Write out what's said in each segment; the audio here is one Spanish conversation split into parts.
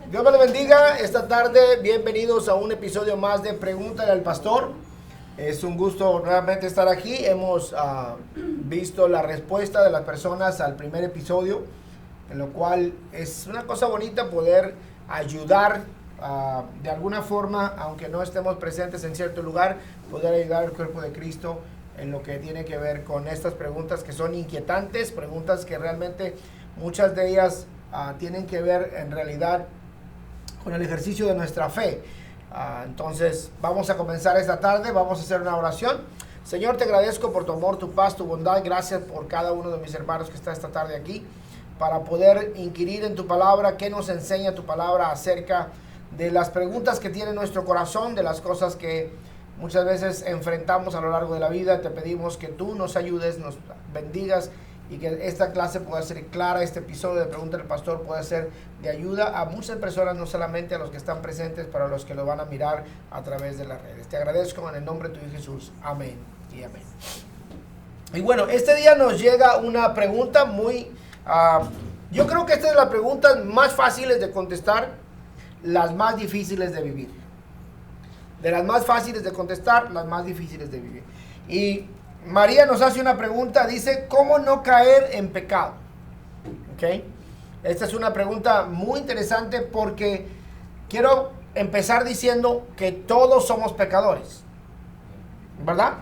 Dios me lo bendiga esta tarde. Bienvenidos a un episodio más de Pregúntale al Pastor. Es un gusto nuevamente estar aquí. Hemos visto la respuesta de las personas al primer episodio, en lo cual es una cosa bonita poder ayudar de alguna forma, aunque no estemos presentes en cierto lugar, poder ayudar al cuerpo de Cristo en lo que tiene que ver con estas preguntas que son inquietantes, preguntas que realmente muchas de ellas tienen que ver en realidad con el ejercicio de nuestra fe. Entonces vamos a comenzar esta tarde, vamos a hacer una oración. Señor, te agradezco por tu amor, tu paz, tu bondad. Gracias por cada uno de mis hermanos que está esta tarde aquí para poder inquirir en tu palabra, que nos enseña tu palabra acerca de las preguntas que tiene nuestro corazón, de las cosas que muchas veces enfrentamos a lo largo de la vida. Te pedimos que tú nos ayudes, nos bendigas y que esta clase pueda ser clara, este episodio de Pregunta del Pastor pueda ser de ayuda a muchas personas, no solamente a los que están presentes, para los que lo van a mirar a través de las redes. Te agradezco en el nombre de tu Hijo Jesús. Amén y amén. Y bueno, este día nos llega una pregunta muy... yo creo que esta es la pregunta más fáciles de contestar, las más difíciles de vivir. De las más fáciles de contestar, las más difíciles de vivir. Y María nos hace una pregunta, dice, ¿cómo no caer en pecado? ¿Ok? Esta es una pregunta muy interesante porque quiero empezar diciendo que todos somos pecadores, ¿verdad?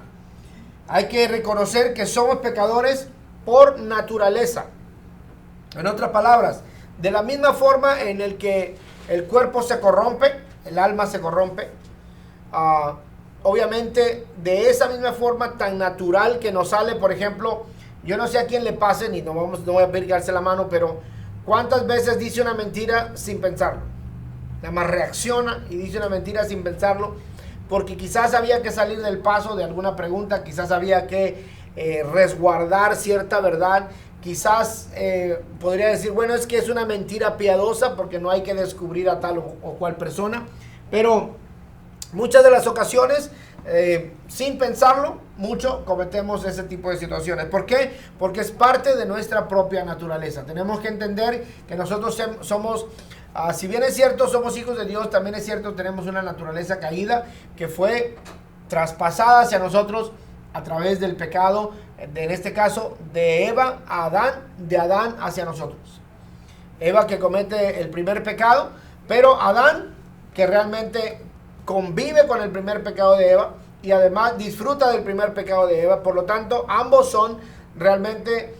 Hay que reconocer que somos pecadores por naturaleza. En otras palabras, de la misma forma en el que el cuerpo se corrompe, el alma se corrompe, obviamente, de esa misma forma tan natural que nos sale, por ejemplo, yo no sé a quién le pase, no voy a pedir que alce la mano, pero ¿cuántas veces dice una mentira sin pensarlo? Nada más reacciona y dice una mentira sin pensarlo, porque quizás había que salir del paso de alguna pregunta, quizás había que resguardar cierta verdad, quizás podría decir, bueno, es que es una mentira piadosa porque no hay que descubrir a tal o cual persona, pero muchas de las ocasiones, sin pensarlo mucho, cometemos ese tipo de situaciones. ¿Por qué? Porque es parte de nuestra propia naturaleza. Tenemos que entender que nosotros somos, si bien es cierto, somos hijos de Dios, también es cierto, tenemos una naturaleza caída que fue traspasada hacia nosotros a través del pecado, en este caso, de Eva a Adán, de Adán hacia nosotros. Eva que comete el primer pecado, pero Adán que realmente convive con el primer pecado de Eva y además disfruta del primer pecado de Eva. Por lo tanto, ambos son realmente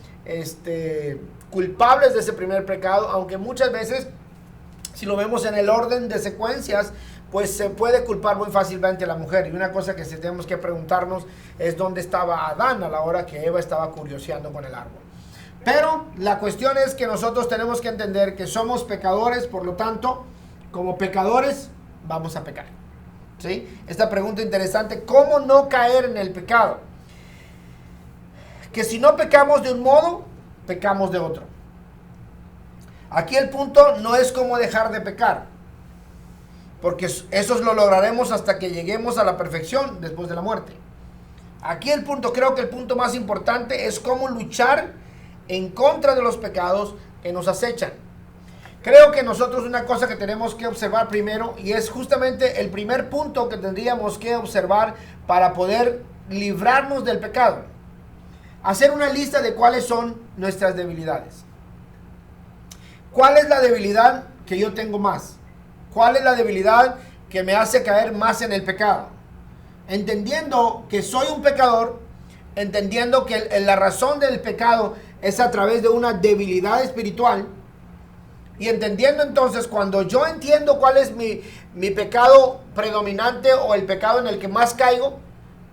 culpables de ese primer pecado, aunque muchas veces, si lo vemos en el orden de secuencias, pues se puede culpar muy fácilmente a la mujer. Y una cosa que sí tenemos que preguntarnos es dónde estaba Adán a la hora que Eva estaba curioseando con el árbol. Pero la cuestión es que nosotros tenemos que entender que somos pecadores, por lo tanto, como pecadores, vamos a pecar. ¿Sí? Esta pregunta interesante, ¿cómo no caer en el pecado? Que si no pecamos de un modo, pecamos de otro. Aquí el punto no es cómo dejar de pecar, porque eso lo lograremos hasta que lleguemos a la perfección después de la muerte. Aquí el punto, creo que el punto más importante es cómo luchar en contra de los pecados que nos acechan. Creo que nosotros una cosa que tenemos que observar primero, y es justamente el primer punto que tendríamos que observar para poder librarnos del pecado. Hacer una lista de cuáles son nuestras debilidades. ¿Cuál es la debilidad que yo tengo más? ¿Cuál es la debilidad que me hace caer más en el pecado? Entendiendo que soy un pecador, entendiendo que la razón del pecado es a través de una debilidad espiritual, y entendiendo entonces, cuando yo entiendo cuál es mi pecado predominante o el pecado en el que más caigo,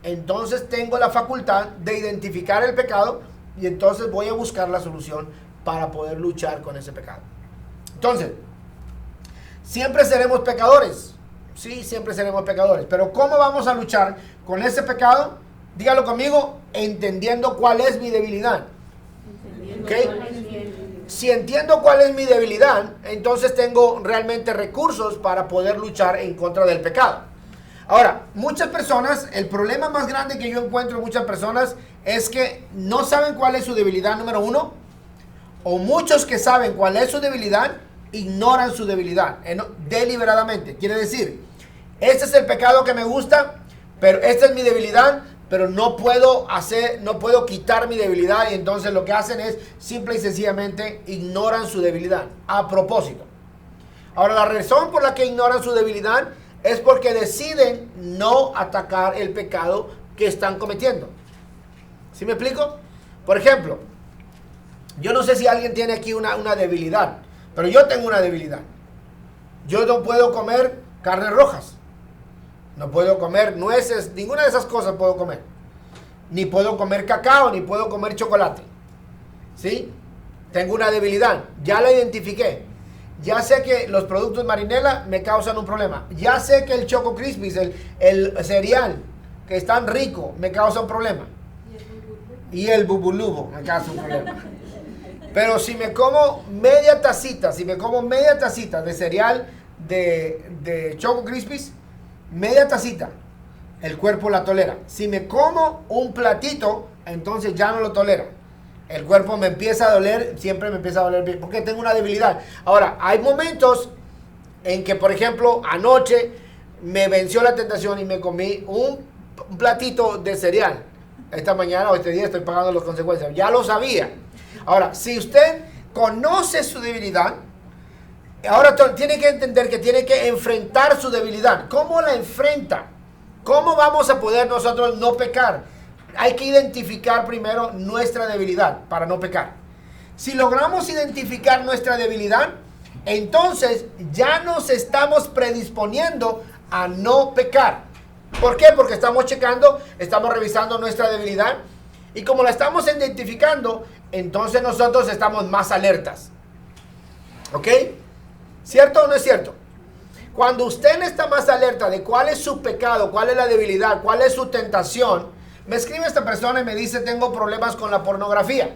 entonces tengo la facultad de identificar el pecado y entonces voy a buscar la solución para poder luchar con ese pecado. Entonces, siempre seremos pecadores. Sí, siempre seremos pecadores. Pero ¿cómo vamos a luchar con ese pecado? Dígalo conmigo, entendiendo cuál es mi debilidad. ¿Okay? Si entiendo cuál es mi debilidad, entonces tengo realmente recursos para poder luchar en contra del pecado. Ahora, muchas personas, el problema más grande que yo encuentro en muchas personas es que no saben cuál es su debilidad número uno, o muchos que saben cuál es su debilidad ignoran su debilidad deliberadamente. Quiere decir, este es el pecado que me gusta, pero esta es mi debilidad, pero no puedo quitar mi debilidad, y entonces lo que hacen es simple y sencillamente ignoran su debilidad a propósito. Ahora, la razón por la que ignoran su debilidad es porque deciden no atacar el pecado que están cometiendo. ¿Sí me explico? Por ejemplo, yo no sé si alguien tiene aquí una debilidad, pero yo tengo una debilidad. Yo no puedo comer carnes rojas. No puedo comer nueces, ninguna de esas cosas puedo comer. Ni puedo comer cacao, ni puedo comer chocolate. ¿Sí? Tengo una debilidad. Ya la identifiqué. Ya sé que los productos Marinela me causan un problema. Ya sé que el Choco Crispies, el cereal, que es tan rico, me causa un problema. Y el bubulubo me causa un problema. Pero si me como media tacita de cereal de Choco Crispies, media tacita, el cuerpo la tolera. Si me como un platito, entonces ya no lo tolera. El cuerpo me empieza a doler, siempre me empieza a doler porque tengo una debilidad. Ahora, hay momentos en que, por ejemplo, anoche me venció la tentación y me comí un platito de cereal. Esta mañana o este día estoy pagando las consecuencias. Ya lo sabía. Ahora, si usted conoce su debilidad, ahora tiene que entender que tiene que enfrentar su debilidad. ¿Cómo la enfrenta? ¿Cómo vamos a poder nosotros no pecar? Hay que identificar primero nuestra debilidad para no pecar. Si logramos identificar nuestra debilidad, entonces ya nos estamos predisponiendo a no pecar. ¿Por qué? Porque estamos checando, estamos revisando nuestra debilidad, y como la estamos identificando, entonces nosotros estamos más alertas. ¿Ok? ¿Cierto o no es cierto? Cuando usted está más alerta de cuál es su pecado, cuál es la debilidad, cuál es su tentación, me escribe esta persona y me dice: tengo problemas con la pornografía.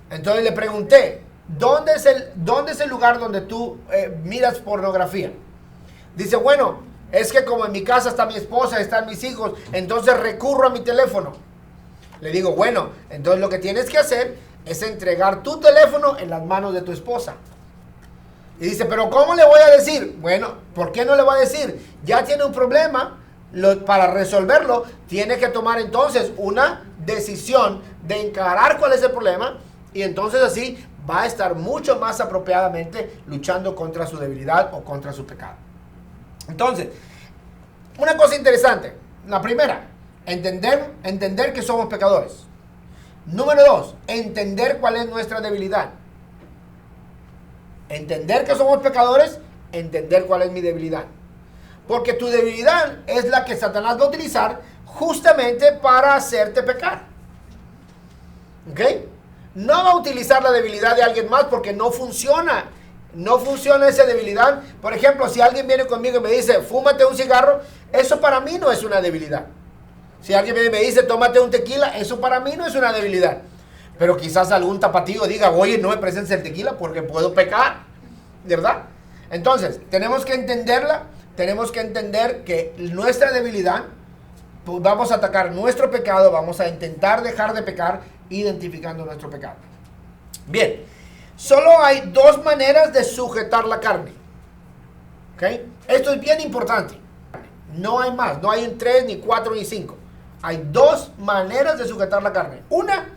Entonces le pregunté: ¿dónde es el lugar donde tú miras pornografía? Dice: bueno, es que como en mi casa está mi esposa, están mis hijos, entonces recurro a mi teléfono. Le digo: bueno, entonces lo que tienes que hacer es entregar tu teléfono en las manos de tu esposa. Y dice: pero ¿cómo le voy a decir? Bueno, ¿por qué no le voy a decir? Ya tiene un problema, para resolverlo tiene que tomar entonces una decisión de encarar cuál es el problema, y entonces así va a estar mucho más apropiadamente luchando contra su debilidad o contra su pecado. Entonces, una cosa interesante, la primera, entender que somos pecadores. Número 2, entender cuál es nuestra debilidad. Entender que somos pecadores, entender cuál es mi debilidad. Porque tu debilidad es la que Satanás va a utilizar justamente para hacerte pecar. ¿Ok? No va a utilizar la debilidad de alguien más porque no funciona. No funciona esa debilidad. Por ejemplo, si alguien viene conmigo y me dice: fúmate un cigarro, eso para mí no es una debilidad. Si alguien viene y me dice: tómate un tequila, eso para mí no es una debilidad. Pero quizás algún tapatío diga: oye, no me presentes el tequila porque puedo pecar, ¿verdad? Entonces, tenemos que entenderla, tenemos que entender que nuestra debilidad, pues vamos a atacar nuestro pecado, vamos a intentar dejar de pecar identificando nuestro pecado. Bien, solo hay dos maneras de sujetar la carne. ¿Ok? Esto es bien importante. No hay más, no hay 3, ni 4, ni 5. Hay dos maneras de sujetar la carne. Una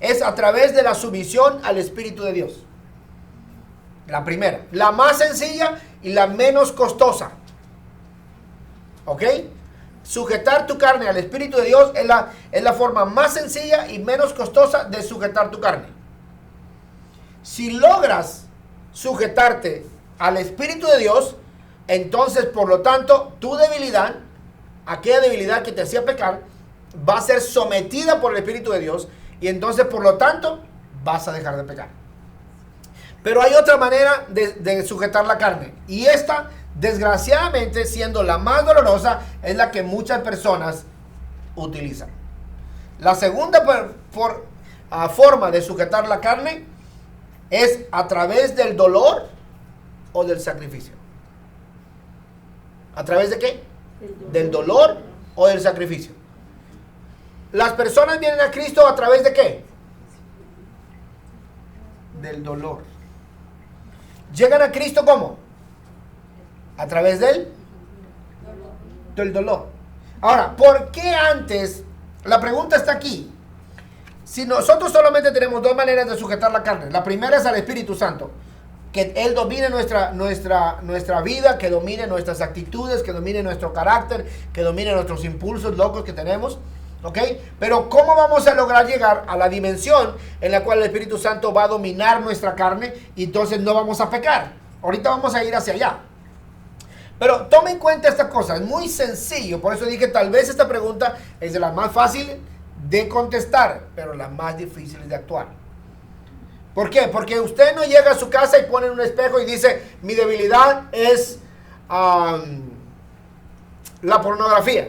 es a través de la sumisión al Espíritu de Dios. La primera, la más sencilla y la menos costosa. ¿Ok? Sujetar tu carne al Espíritu de Dios es la forma más sencilla y menos costosa de sujetar tu carne. Si logras sujetarte al Espíritu de Dios, entonces, por lo tanto, tu debilidad, aquella debilidad que te hacía pecar, va a ser sometida por el Espíritu de Dios, y entonces, por lo tanto, vas a dejar de pecar. Pero hay otra manera de sujetar la carne, y esta, desgraciadamente, siendo la más dolorosa, es la que muchas personas utilizan. La segunda forma de sujetar la carne es a través del dolor o del sacrificio. ¿A través de qué? Del dolor o del sacrificio. Las personas vienen a Cristo a través de qué? Del dolor. Llegan a Cristo ¿cómo? A través del dolor. Ahora, ¿por qué antes? La pregunta está aquí. Si nosotros solamente tenemos dos maneras de sujetar la carne. La primera es al Espíritu Santo. Que Él domine nuestra vida, que domine nuestras actitudes, que domine nuestro carácter, que domine nuestros impulsos locos que tenemos. ¿Ok? Pero ¿cómo vamos a lograr llegar a la dimensión en la cual el Espíritu Santo va a dominar nuestra carne y entonces no vamos a pecar? Ahorita vamos a ir hacia allá. Pero tome en cuenta esta cosa, es muy sencillo. Por eso dije, tal vez esta pregunta es de las más fáciles de contestar, pero las más difíciles de actuar. ¿Por qué? Porque usted no llega a su casa y pone en un espejo y dice, mi debilidad es la pornografía.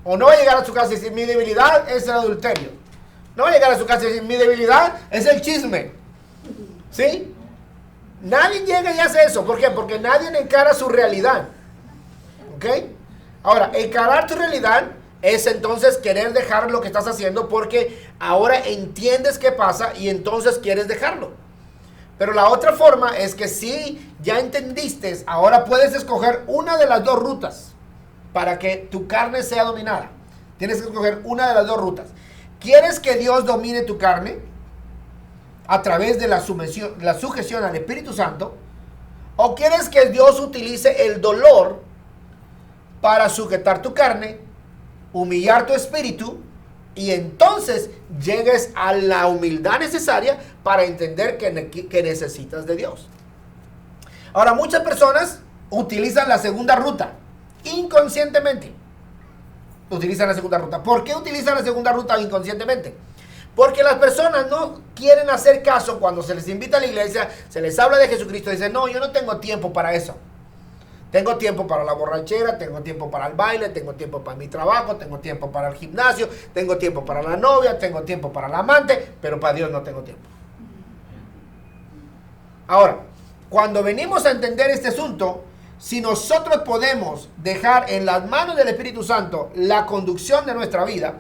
O no va a llegar a su casa y decir, mi debilidad es el adulterio. No va a llegar a su casa y decir, mi debilidad es el chisme. ¿Sí? Nadie llega y hace eso. ¿Por qué? Porque nadie encara su realidad. ¿Ok? Ahora, encarar tu realidad es entonces querer dejar lo que estás haciendo porque ahora entiendes qué pasa y entonces quieres dejarlo. Pero la otra forma es que si ya entendiste, ahora puedes escoger una de las dos rutas para que tu carne sea dominada. Tienes que escoger una de las dos rutas. ¿Quieres que Dios domine tu carne a través de la sujeción al Espíritu Santo? ¿O quieres que Dios utilice el dolor para sujetar tu carne, humillar tu espíritu y entonces llegues a la humildad necesaria para entender que necesitas de Dios? Ahora, muchas personas utilizan la segunda ruta inconscientemente. Utilizan la segunda ruta. ¿Por qué utilizan la segunda ruta inconscientemente? Porque las personas no quieren hacer caso cuando se les invita a la iglesia, se les habla de Jesucristo. Dicen, no, yo no tengo tiempo para eso. Tengo tiempo para la borrachera, tengo tiempo para el baile, tengo tiempo para mi trabajo, tengo tiempo para el gimnasio, tengo tiempo para la novia, tengo tiempo para el amante, pero para Dios no tengo tiempo. Ahora, cuando venimos a entender este asunto, si nosotros podemos dejar en las manos del Espíritu Santo la conducción de nuestra vida,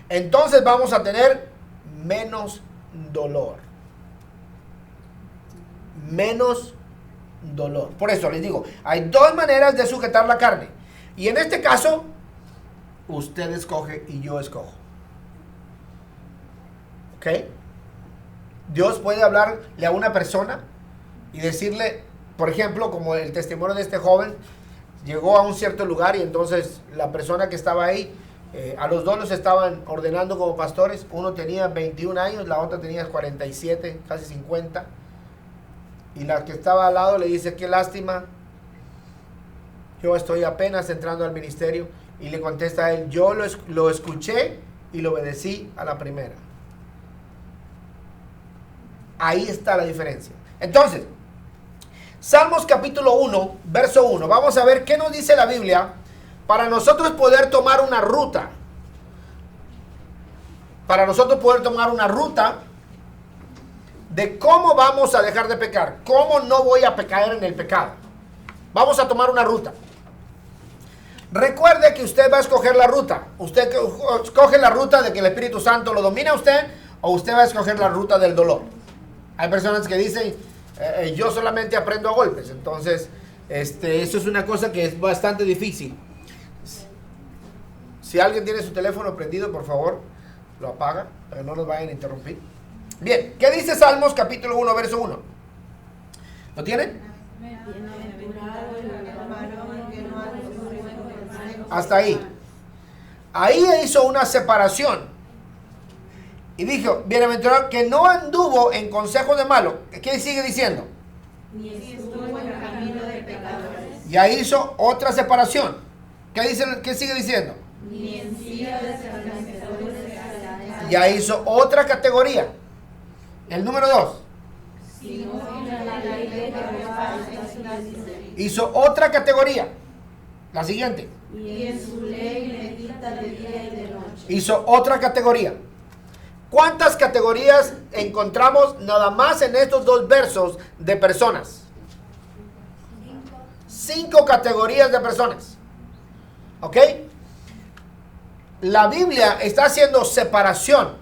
entonces vamos a tener menos dolor. Menos dolor. Por eso les digo, hay dos maneras de sujetar la carne. Y en este caso, usted escoge y yo escojo. ¿Ok? Dios puede hablarle a una persona y decirle, por ejemplo, como el testimonio de este joven, llegó a un cierto lugar y entonces la persona que estaba ahí, a los dos los estaban ordenando como pastores. Uno tenía 21 años, la otra tenía 47, casi 50. Y la que estaba al lado le dice, qué lástima, yo estoy apenas entrando al ministerio. Y le contesta a él, yo lo escuché y lo obedecí a la primera. Ahí está la diferencia. Entonces, Salmos capítulo 1, verso 1. Vamos a ver qué nos dice la Biblia para nosotros poder tomar una ruta. Para nosotros poder tomar una ruta de cómo vamos a dejar de pecar. Cómo no voy a pecar en el pecado. Vamos a tomar una ruta. Recuerde que usted va a escoger la ruta. Usted escoge la ruta de que el Espíritu Santo lo domina a usted, o usted va a escoger la ruta del dolor. Hay personas que dicen, yo solamente aprendo a golpes. Entonces, eso es una cosa que es bastante difícil. Si alguien tiene su teléfono prendido, por favor, lo apaga, para que no nos vayan a interrumpir. Bien, ¿qué dice Salmos capítulo 1, verso 1? ¿Lo tienen? Hasta ahí. Ahí hizo una separación. Y dijo, bienaventurado que no anduvo en consejo de malo. ¿Qué sigue diciendo? Ni estuvo en camino de pecadores. Y ahí hizo otra separación. ¿Qué sigue diciendo? Ni en silla de escarnecedores. Y ahí hizo otra categoría. El número 2. Hizo otra categoría. La siguiente. Y en su ley medita de día y de noche. Hizo otra categoría. ¿Cuántas categorías encontramos nada más en estos dos versos de personas? 5 categorías de personas. ¿Ok? La Biblia está haciendo separación.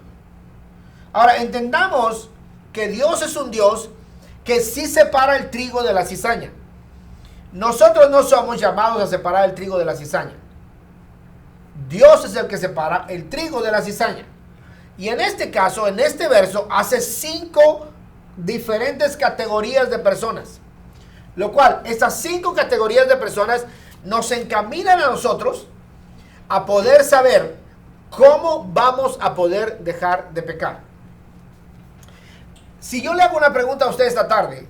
Ahora, entendamos que Dios es un Dios que sí separa el trigo de la cizaña. Nosotros no somos llamados a separar el trigo de la cizaña. Dios es el que separa el trigo de la cizaña. Y en este caso, en este verso, hace 5 diferentes categorías de personas. Lo cual, estas 5 categorías de personas nos encaminan a nosotros a poder saber cómo vamos a poder dejar de pecar. Si yo le hago una pregunta a usted esta tarde,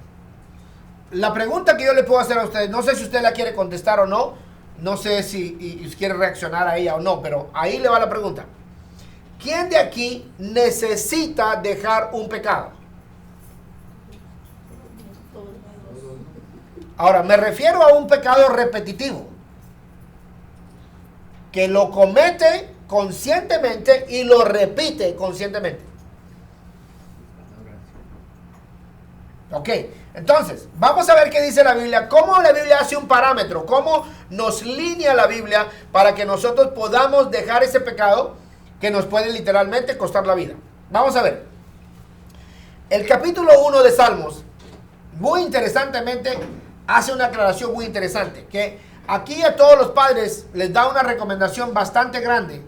la pregunta que yo le puedo hacer a usted, no sé si usted la quiere contestar o no, no sé si quiere reaccionar a ella o no, pero ahí le va la pregunta. ¿Quién de aquí necesita dejar un pecado? Ahora, me refiero a un pecado repetitivo, que lo comete conscientemente y lo repite conscientemente. Ok, entonces, vamos a ver qué dice la Biblia, cómo la Biblia hace un parámetro, cómo nos linea la Biblia para que nosotros podamos dejar ese pecado que nos puede literalmente costar la vida. Vamos a ver. El capítulo 1 de Salmos, muy interesantemente, hace una aclaración muy interesante, que aquí a todos los padres les da una recomendación bastante grande.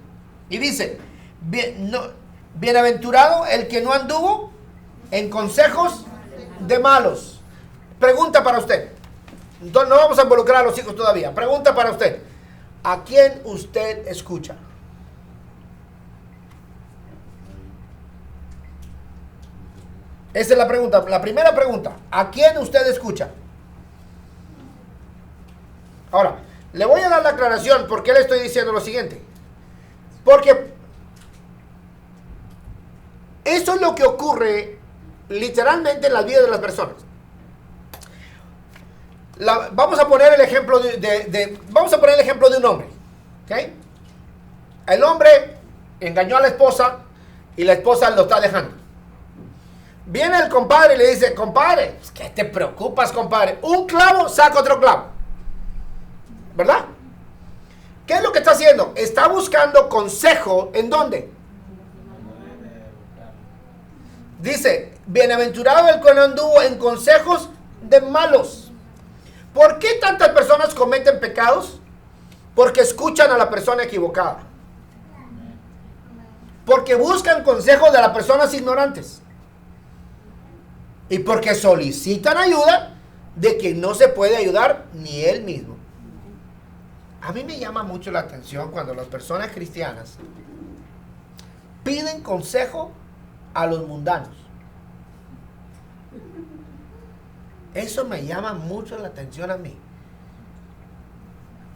Y dice, bienaventurado el que no anduvo en consejos de malos. Pregunta para usted. Entonces, no vamos a involucrar a los hijos todavía. Pregunta para usted. ¿A quién usted escucha? Esa es la pregunta. La primera pregunta. ¿A quién usted escucha? Ahora, le voy a dar la aclaración. ¿Por qué le estoy diciendo lo siguiente? Porque eso es lo que ocurre literalmente en la vida de las personas. Vamos a poner el ejemplo vamos a poner el ejemplo de un hombre. ¿Okay? El hombre engañó a la esposa y la esposa lo está dejando. Viene el compadre y le dice, compadre, ¿qué te preocupas, compadre? Un clavo saca otro clavo. ¿Verdad? ¿Qué es lo que está haciendo? Está buscando consejo. ¿En dónde? Dice, bienaventurado el que no anduvo en consejos de malos. ¿Por qué tantas personas cometen pecados? Porque escuchan a la persona equivocada. Porque buscan consejos de las personas ignorantes. Y porque solicitan ayuda de quien no se puede ayudar ni él mismo. A mí me llama mucho la atención cuando las personas cristianas piden consejo a los mundanos. Eso me llama mucho la atención a mí.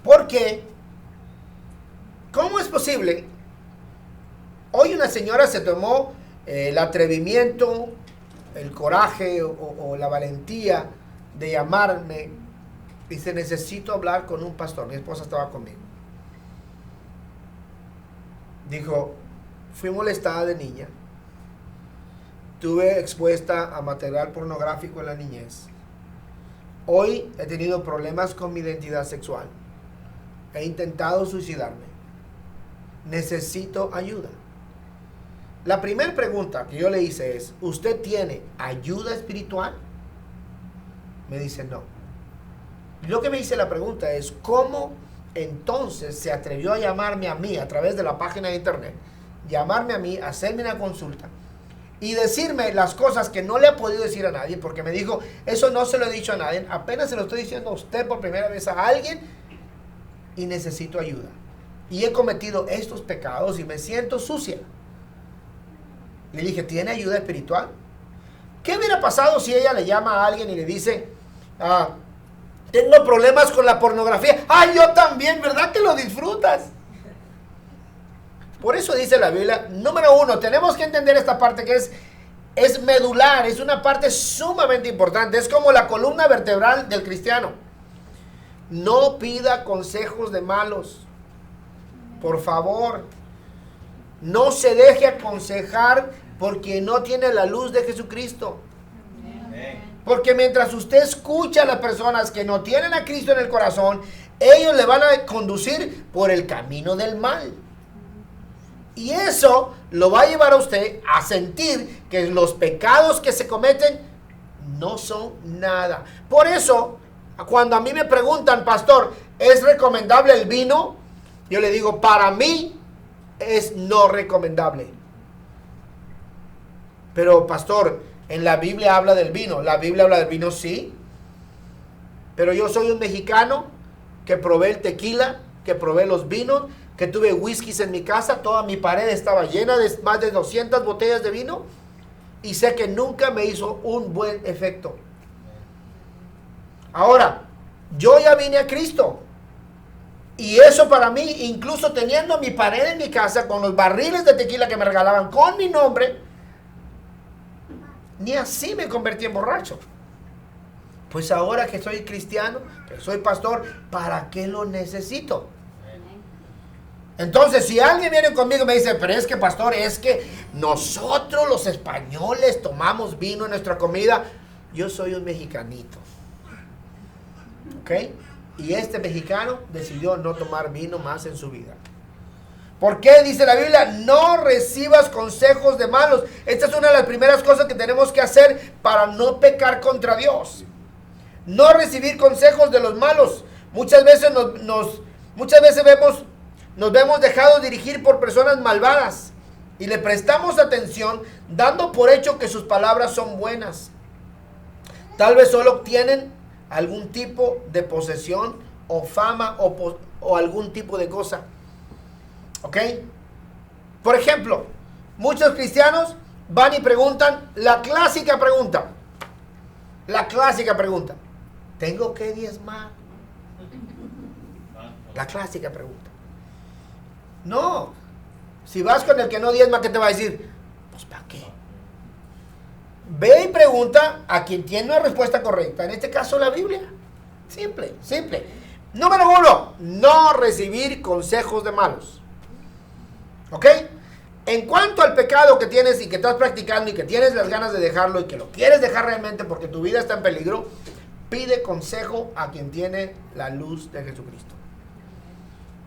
Porque, ¿cómo es posible? Hoy una señora se tomó el atrevimiento, el coraje o la valentía de llamarme. Dice, necesito hablar con un pastor. Mi esposa estaba conmigo. Dijo, fui molestada de niña. Estuve expuesta a material pornográfico en la niñez. Hoy he tenido problemas con mi identidad sexual. He intentado suicidarme. Necesito ayuda. La primera pregunta que yo le hice es, ¿usted tiene ayuda espiritual? Me dice, no. Lo que me hice la pregunta es, ¿cómo entonces se atrevió a llamarme a mí a través de la página de internet? Llamarme a mí, hacerme una consulta y decirme las cosas que no le ha podido decir a nadie, porque me dijo, eso no se lo he dicho a nadie, apenas se lo estoy diciendo a usted por primera vez a alguien y necesito ayuda. Y he cometido estos pecados y me siento sucia. Le dije, ¿tiene ayuda espiritual? ¿Qué hubiera pasado si ella le llama a alguien y le dice, tengo problemas con la pornografía? Yo también, ¿verdad que lo disfrutas? Por eso dice la Biblia, número 1, tenemos que entender esta parte que es medular, es una parte sumamente importante, es como la columna vertebral del cristiano. No pida consejos de malos, por favor. No se deje aconsejar porque no tiene la luz de Jesucristo. Porque mientras usted escucha a las personas que no tienen a Cristo en el corazón, ellos le van a conducir por el camino del mal. Y eso lo va a llevar a usted a sentir que los pecados que se cometen no son nada. Por eso, cuando a mí me preguntan, pastor, ¿es recomendable el vino? Yo le digo, para mí es no recomendable. Pero pastor, en la Biblia habla del vino. La Biblia habla del vino, sí. Pero yo soy un mexicano que probé el tequila, que probé los vinos, que tuve whiskies en mi casa. Toda mi pared estaba llena de más de 200 botellas de vino. Y sé que nunca me hizo un buen efecto. Ahora, yo ya vine a Cristo. Y eso para mí, incluso teniendo mi pared en mi casa con los barriles de tequila que me regalaban con mi nombre, ni así me convertí en borracho. Pues ahora que soy cristiano, que soy pastor, ¿para qué lo necesito? Entonces, si alguien viene conmigo y me dice, pero es que pastor, es que nosotros los españoles tomamos vino en nuestra comida. Yo soy un mexicanito. ¿Ok? Y este mexicano decidió no tomar vino más en su vida. ¿Por qué? Dice la Biblia, no recibas consejos de malos. Esta es una de las primeras cosas que tenemos que hacer para no pecar contra Dios. No recibir consejos de los malos. Muchas veces nos vemos dejados dirigir por personas malvadas y le prestamos atención dando por hecho que sus palabras son buenas. Tal vez solo obtienen algún tipo de posesión o fama o algún tipo de cosa. ¿Ok? Por ejemplo, muchos cristianos van y preguntan la clásica pregunta. ¿Tengo que diezmar? La clásica pregunta. No. Si vas con el que no diezma, ¿qué te va a decir? Pues ¿para qué? Ve y pregunta a quien tiene una respuesta correcta. En este caso, la Biblia. Simple. Número 1. No recibir consejos de malos. ¿Ok? En cuanto al pecado que tienes y que estás practicando y que tienes las ganas de dejarlo y que lo quieres dejar realmente porque tu vida está en peligro, pide consejo a quien tiene la luz de Jesucristo.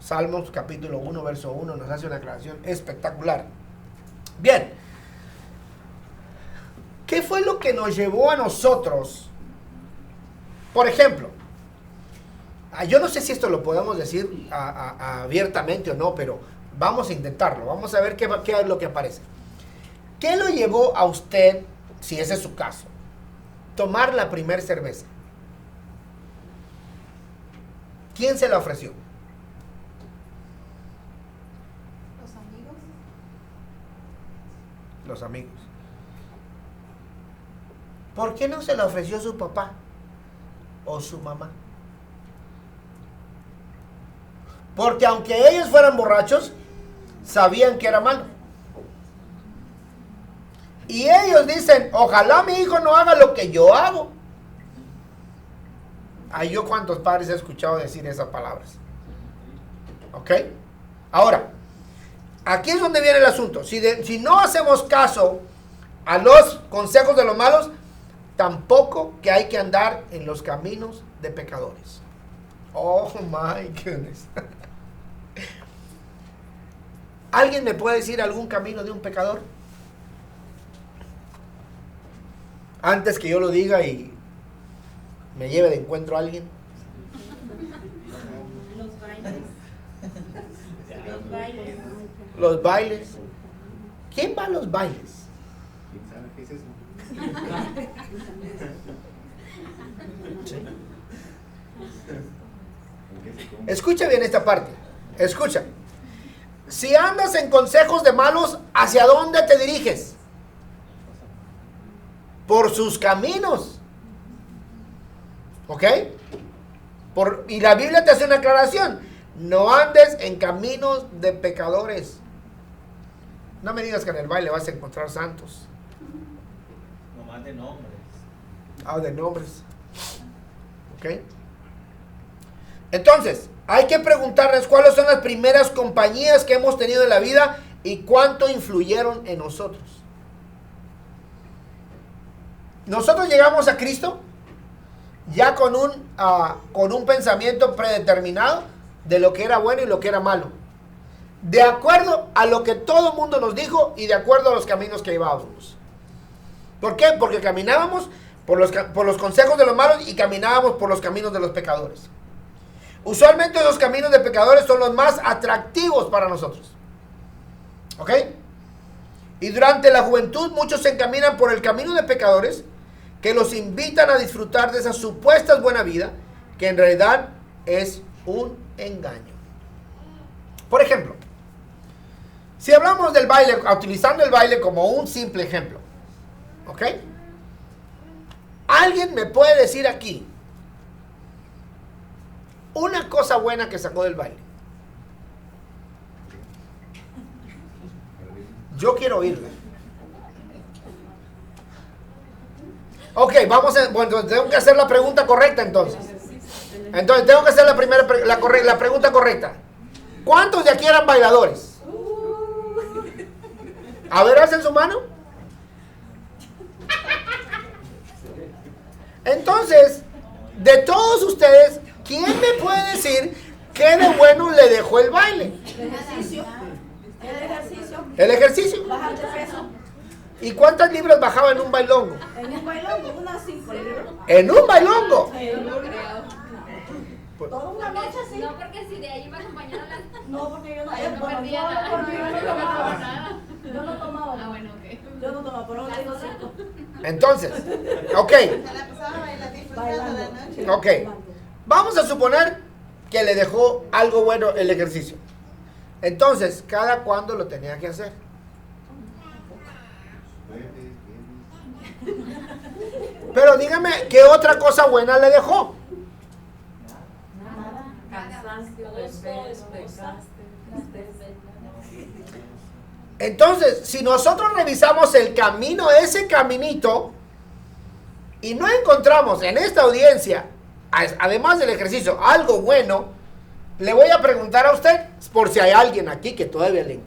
Salmos capítulo 1, verso 1 nos hace una aclaración espectacular. Bien. ¿Qué fue lo que nos llevó a nosotros? Por ejemplo, yo no sé si esto lo podemos decir abiertamente o no, pero vamos a intentarlo. Vamos a ver qué es lo que aparece. ¿Qué lo llevó a usted, si ese es su caso, tomar la primer cerveza? ¿Quién se la ofreció? Los amigos. ¿Por qué no se la ofreció su papá o su mamá? Porque aunque ellos fueran borrachos, sabían que era malo. Y ellos dicen, ojalá mi hijo no haga lo que yo hago. Ay, yo cuántos padres he escuchado decir esas palabras. ¿Ok? Ahora, aquí es donde viene el asunto. Si no hacemos caso a los consejos de los malos, tampoco que hay que andar en los caminos de pecadores. Oh my goodness. ¿Alguien me puede decir algún camino de un pecador? Antes que yo lo diga y me lleve de encuentro a alguien. Los bailes. ¿Quién va a los bailes? ¿Qué es eso? Sí. Escucha bien esta parte. Escucha. Si andas en consejos de malos, ¿hacia dónde te diriges? Por sus caminos. ¿Ok? Y la Biblia te hace una aclaración. No andes en caminos de pecadores. No me digas que en el baile vas a encontrar santos. Nomás de nombres. De nombres. ¿Ok? Entonces, hay que preguntarles cuáles son las primeras compañías que hemos tenido en la vida y cuánto influyeron en nosotros. Nosotros llegamos a Cristo ya con un pensamiento predeterminado de lo que era bueno y lo que era malo. De acuerdo a lo que todo el mundo nos dijo y de acuerdo a los caminos que llevábamos. ¿Por qué? Porque caminábamos por los consejos de los malos y caminábamos por los caminos de los pecadores. Usualmente los caminos de pecadores son los más atractivos para nosotros. ¿Ok? Y durante la juventud muchos se encaminan por el camino de pecadores que los invitan a disfrutar de esas supuestas buena vida, que en realidad es un engaño. Por ejemplo, si hablamos del baile, utilizando el baile como un simple ejemplo, ¿ok? ¿Alguien me puede decir aquí una cosa buena que sacó del baile? Yo quiero oírlo. Ok, bueno, tengo que hacer la pregunta correcta entonces. Entonces tengo que hacer la pregunta correcta. ¿Cuántos de aquí eran bailadores? A ver, hacen su mano. Entonces, de todos ustedes, ¿quién me puede decir qué de bueno le dejó el baile? El ejercicio. El ejercicio. Bajar de peso. ¿Y cuántas libras bajaba en un bailongo? En un bailongo, unas 5 libras. ¿En un bailongo? No creo. Toda una noche así. No, porque si de ahí iba acompañada a las... No, porque yo no, Yo no bueno, perdía yo nada. no tomaba. Nada. Yo no tomaba. Ah, bueno, ok. Yo no tomaba, pero no le digo 5. Entonces, ok, Bailando. ok. Vamos a suponer que le dejó algo bueno el ejercicio. Entonces, ¿cada cuándo lo tenía que hacer? Pero dígame, ¿qué otra cosa buena le dejó? Entonces, si nosotros revisamos el camino, ese caminito, y no encontramos en esta audiencia, además del ejercicio, algo bueno, le voy a preguntar a usted, por si hay alguien aquí que todavía le